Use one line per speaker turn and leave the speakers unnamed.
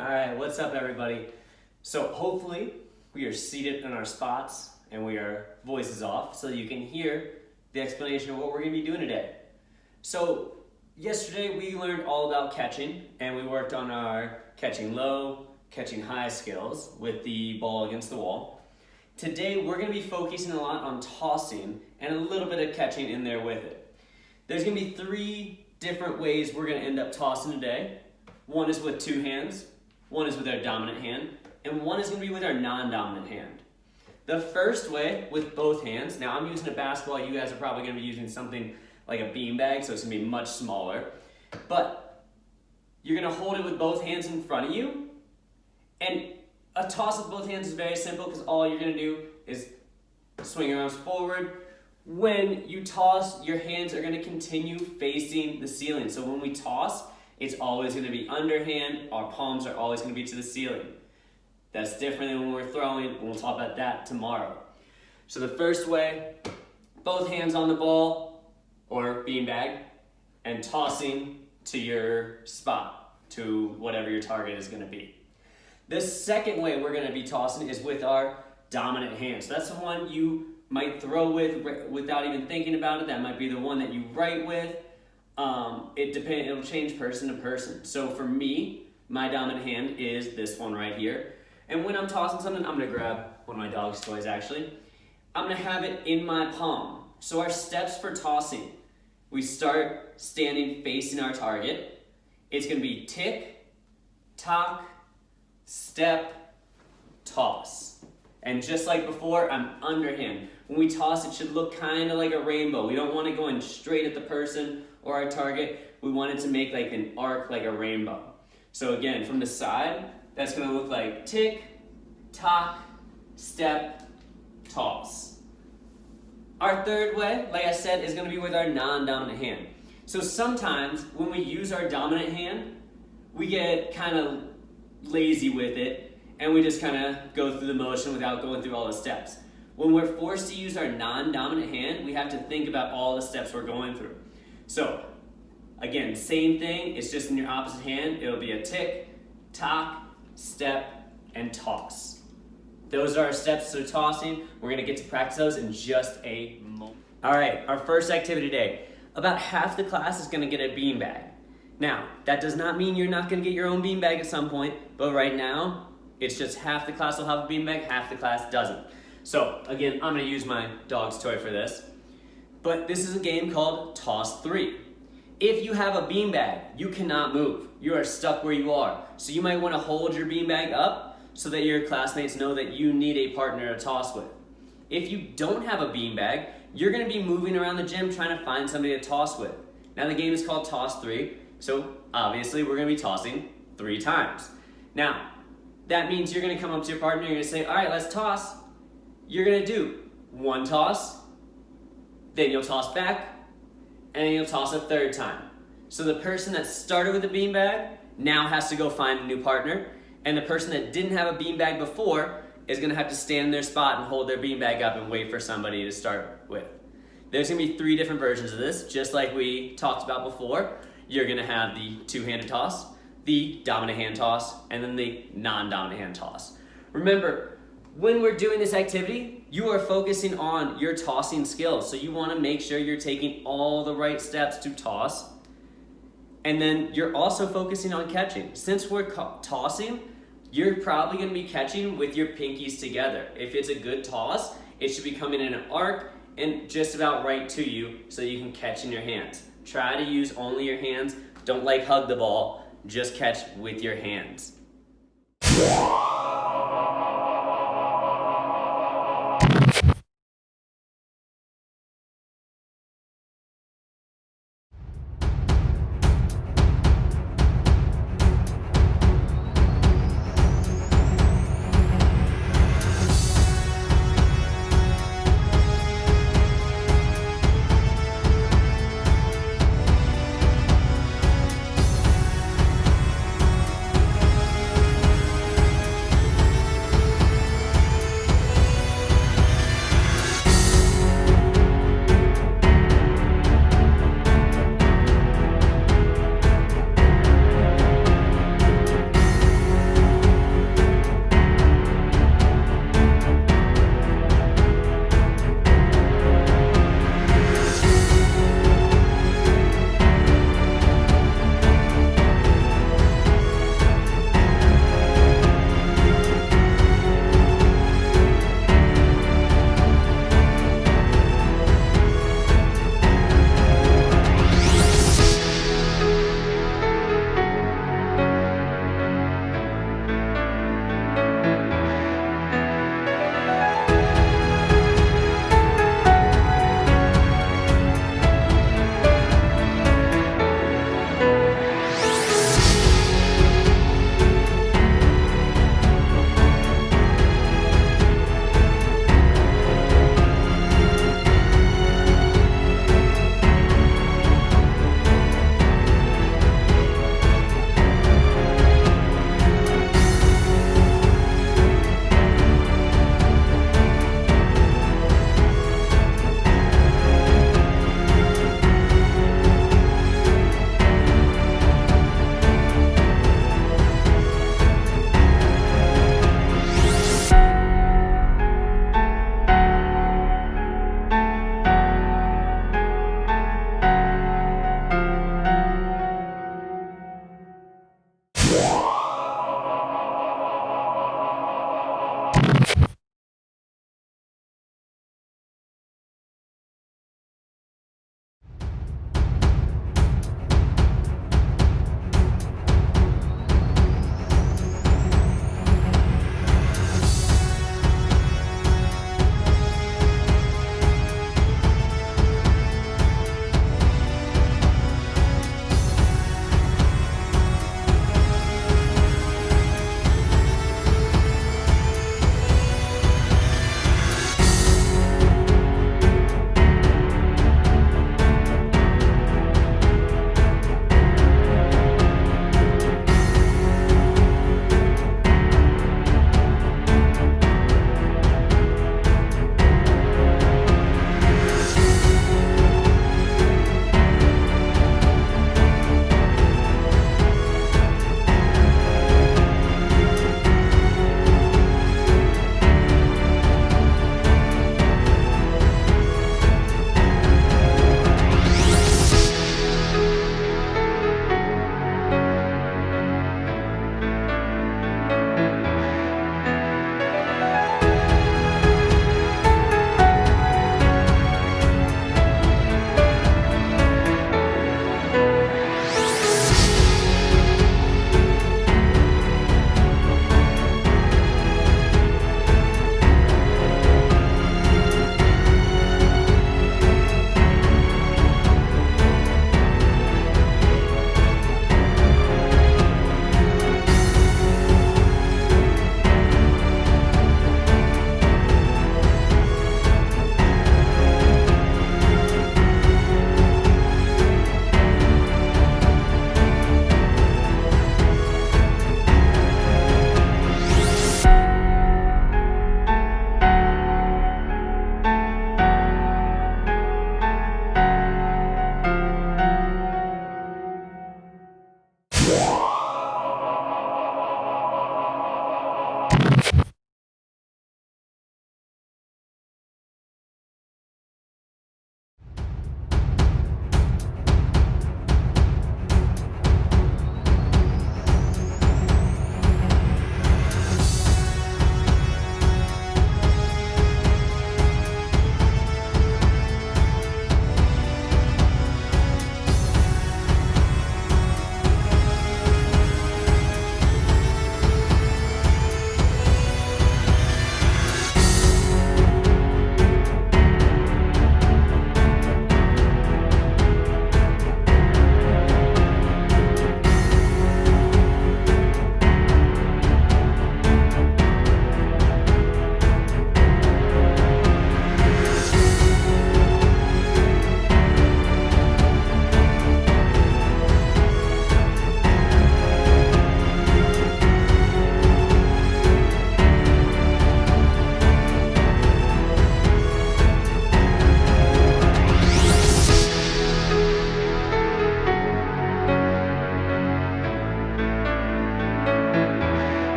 All right, what's up, everybody? So hopefully we are seated in our spots and we are voices off so that you can hear the explanation of what we're going to be doing today. So yesterday we learned all about catching and we worked on our catching low, catching high skills with the ball against the wall. Today we're going to be focusing a lot on tossing and a little bit of catching in there with it. There's going to be 3 different ways we're going to end up tossing today. One is with 2 hands. One is with our dominant hand, and one is going to be with our non-dominant hand. The first way, with both hands, now I'm using a basketball, you guys are probably going to be using something like a beanbag, so it's going to be much smaller. But you're going to hold it with both hands in front of you, and a toss with both hands is very simple because all you're going to do is swing your arms forward. When you toss, your hands are going to continue facing the ceiling. So when we toss, it's always going to be underhand. Our palms are always going to be to the ceiling. That's different than when we're throwing, and we'll talk about that tomorrow. So the first way, both hands on the ball or beanbag and tossing to your spot, to whatever your target is going to be. The second way we're going to be tossing is with our dominant hand. So that's the one you might throw with without even thinking about it. That might be the one that you write with. It'll change person to person. So for me, my dominant hand is this one right here. And when I'm tossing something, I'm gonna grab one of my dog's toys actually. I'm gonna have it in my palm. So our steps for tossing, we start standing facing our target. It's gonna be tick, tock, step, toss. And just like before, I'm underhand. When we toss, it should look kind of like a rainbow. We don't want it going straight at the person or our target. We want it to make like an arc, like a rainbow. So again, from the side, that's gonna look like tick, tock, step, toss. Our third way, like I said, is gonna be with our non-dominant hand. So sometimes when we use our dominant hand, we get kind of lazy with it and we just kind of go through the motion without going through all the steps. When we're forced to use our non-dominant hand, we have to think about all the steps we're going through. So, again, same thing, it's just in your opposite hand. It'll be a tick, tock, step, and toss. Those are our steps to tossing. We're gonna get to practice those in just a moment. All right, our first activity today. About half the class is gonna get a beanbag. Now, that does not mean you're not gonna get your own beanbag at some point, but right now, it's just half the class will have a beanbag, half the class doesn't. So, again, I'm gonna use my dog's toy for this. But this is a game called Toss 3. If you have a beanbag, you cannot move. You are stuck where you are. So you might want to hold your beanbag up so that your classmates know that you need a partner to toss with. If you don't have a beanbag, you're going to be moving around the gym trying to find somebody to toss with. Now the game is called Toss 3, so obviously we're going to be tossing 3 times. Now, that means you're going to come up to your partner and you're going to say, all right, let's toss. You're going to do 1 toss, then you'll toss back, and then you'll toss a 3rd time. So the person that started with a beanbag now has to go find a new partner, and the person that didn't have a beanbag before is gonna have to stand in their spot and hold their beanbag up and wait for somebody to start with. There's gonna be 3 different versions of this, just like we talked about before. You're gonna have the 2-handed toss, the dominant hand toss, and then the non-dominant hand toss. Remember, when we're doing this activity, you are focusing on your tossing skills. So you want to make sure you're taking all the right steps to toss. And then you're also focusing on catching. Since we're tossing, you're probably going to be catching with your pinkies together. If it's a good toss, it should be coming in an arc and just about right to you so you can catch in your hands. Try to use only your hands. Don't hug the ball. Just catch with your hands.